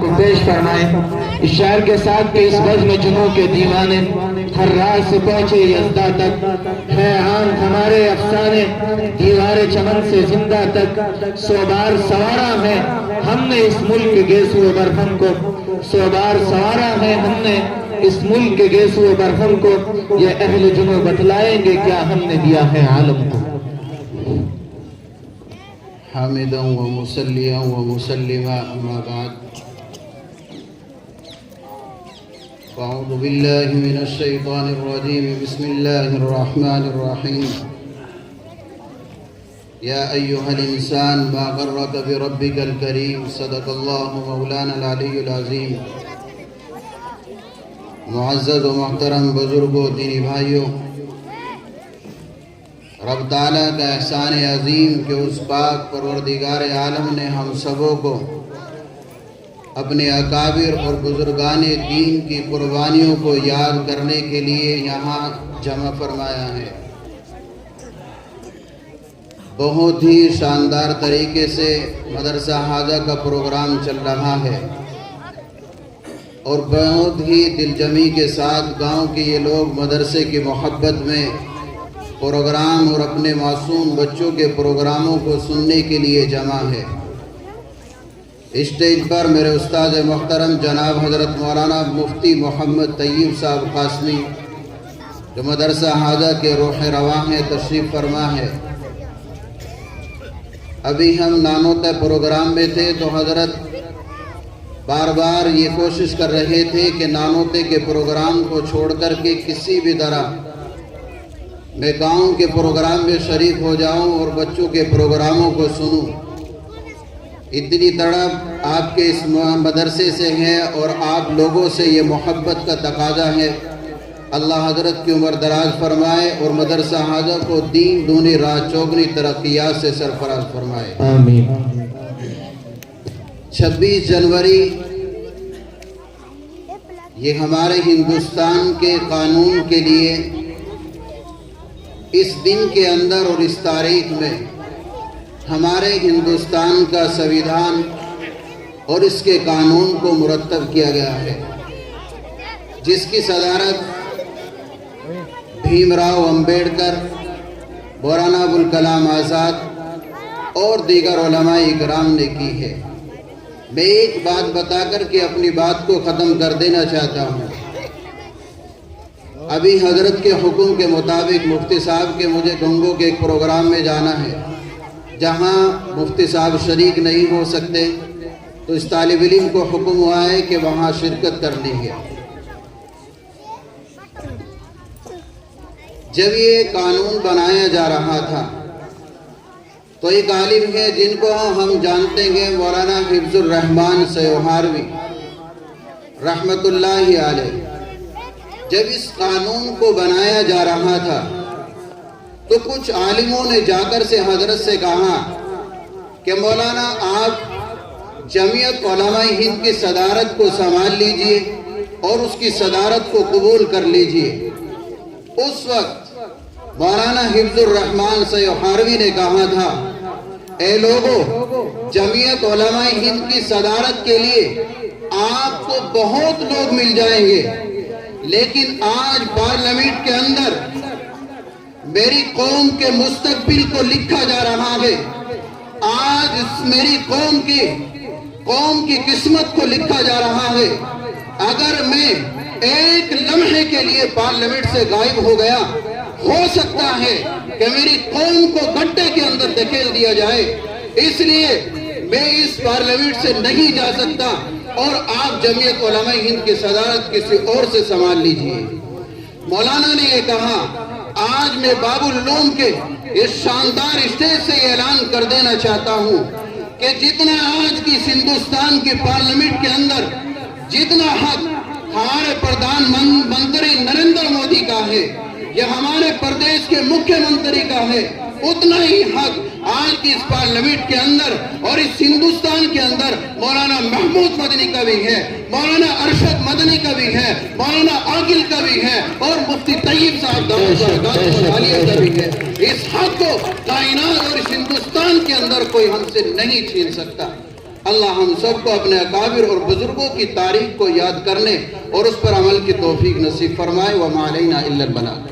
کو پیش فرمائے اس شعر کے ساتھ کہ اس بزم جنوں کے دیوانے ہر راز سے پہنچے یزدہ تک ہے عام ہمارے افسانے دیوار چمن سے زندہ تک سو بار سوارا ہے ہم نے اس ملک کے گیسو برہم کو سو بار سوارا ہے ہم نے اس ملک کے گیسو برہم کو یہ اہل جنوں بتلائیں گے کیا ہم نے دیا ہے عالم کو حامدا ومصلیا ومسلما اما بعد فاعوذ باللہ من الشیطان الرجیم بسم اللہ الرحمن الرحیم یا ایہا الانسان ما غرک بربک الکریم صدق اللہ مولانا العلی العظیم معزز و محترم بزرگوں دینی بھائیوں رب تعالیٰ کا احسان عظیم کہ اس پاک پروردگار عالم نے ہم سبوں کو اپنے اکابر اور بزرگان دین کی قربانیوں کو یاد کرنے کے لیے یہاں جمع فرمایا ہے۔ بہت ہی شاندار طریقے سے مدرسہ حاجہ کا پروگرام چل رہا ہے اور بہت ہی دل جمی کے ساتھ گاؤں کے یہ لوگ مدرسے کی محبت میں پروگرام اور اپنے معصوم بچوں کے پروگراموں کو سننے کے لیے جمع ہے۔ اسٹیج پر میرے استاد محترم جناب حضرت مولانا مفتی محمد طیب صاحب قاسمی جو مدرسہ حاجہ کے روح رواں ہیں تشریف فرما ہے۔ ابھی ہم نانوتے پروگرام میں تھے تو حضرت بار بار یہ کوشش کر رہے تھے کہ نانوتے کے پروگرام کو چھوڑ کر کے کسی بھی طرح میں گاؤں کے پروگرام میں شریک ہو جاؤں اور بچوں کے پروگراموں کو سنوں۔ اتنی تڑپ آپ کے اس مدرسے سے ہے اور آپ لوگوں سے یہ محبت کا تقاضا ہے۔ اللہ حضرت کی عمر دراز فرمائے اور مدرسہ حاجہ کو دین دونی راہ چوگنی ترقیات سے سرفراز فرمائے آمین۔ 26 جنوری یہ ہمارے ہندوستان کے قانون کے لیے اس دن کے اندر اور اس تاریخ میں ہمارے ہندوستان کا سویدھان اور اس کے قانون کو مرتب کیا گیا ہے جس کی صدارت بھیم راؤ امبیڈکر، مولانا ابوالکلام آزاد اور دیگر علماء اکرام نے کی ہے۔ میں ایک بات بتا کر کے اپنی بات کو ختم کر دینا چاہتا ہوں۔ ابھی حضرت کے حکم کے مطابق مفتی صاحب کے مجھے گنگو کے ایک پروگرام میں جانا ہے جہاں مفتی صاحب شریک نہیں ہو سکتے تو اس طالب علم کو حکم ہوا ہے کہ وہاں شرکت کرنی ہے۔ جب یہ قانون بنایا جا رہا تھا تو ایک عالم ہے جن کو ہم جانتے ہیں مولانا حفظ الرحمان سیوہاروی رحمت اللہ علیہ۔ جب اس قانون کو بنایا جا رہا تھا تو کچھ عالموں نے جا کر سے حضرت سے کہا کہ مولانا آپ جمعیت علماء ہند کی صدارت کو سنبھال لیجئے اور اس کی صدارت کو قبول کر لیجئے۔ اس وقت مولانا حفظ الرحمان سیوہاروی نے کہا تھا اے لوگو جمعیت علماء ہند کی صدارت کے لیے آپ کو بہت لوگ مل جائیں گے لیکن آج پارلیمنٹ کے اندر میری قوم کے مستقبل کو لکھا جا رہا ہے۔ آج میری قوم کی قسمت کو لکھا جا رہا ہے۔ اگر میں ایک لمحے کے لیے پارلیمنٹ سے غائب ہو گیا ہو سکتا ہے کہ میری قوم کو گڈھے کے اندر دھکیل دیا جائے، اس لیے میں اس پارلیمنٹ سے نہیں جا سکتا اور آپ جمعیت علماء ہند کی صدارت کسی اور سے سنبھال لیجئے۔ مولانا نے یہ کہا آج میں باب العلوم کے اس شاندار اسٹیج سے یہ اعلان کر دینا چاہتا ہوں کہ جتنا آج کی ہندوستان کی پارلیمنٹ کے اندر جتنا حق ہمارے پردھان منتری نریندر مودی کا ہے یا ہمارے پردیش کے مکھیہ منتری کا ہے اتنا ہی حق آج کی اس پارلیمنٹ کے اندر اور اس ہندوستان کے اندر مولانا محمود مدنی کا بھی ہے، مولانا ارشد مدنی کا بھی ہے، مولانا عاقل کا بھی ہے اور مفتی طیب صاحب کا بھی ہے۔ اس حق کو کائنات اور اس ہندوستان کے اندر کوئی ہم سے نہیں چھین سکتا۔ اللہ ہم سب کو اپنے اکابر اور بزرگوں کی تاریخ کو یاد کرنے اور اس پر عمل کی توفیق نصیب فرمائے. وما علینا الا البلاغ.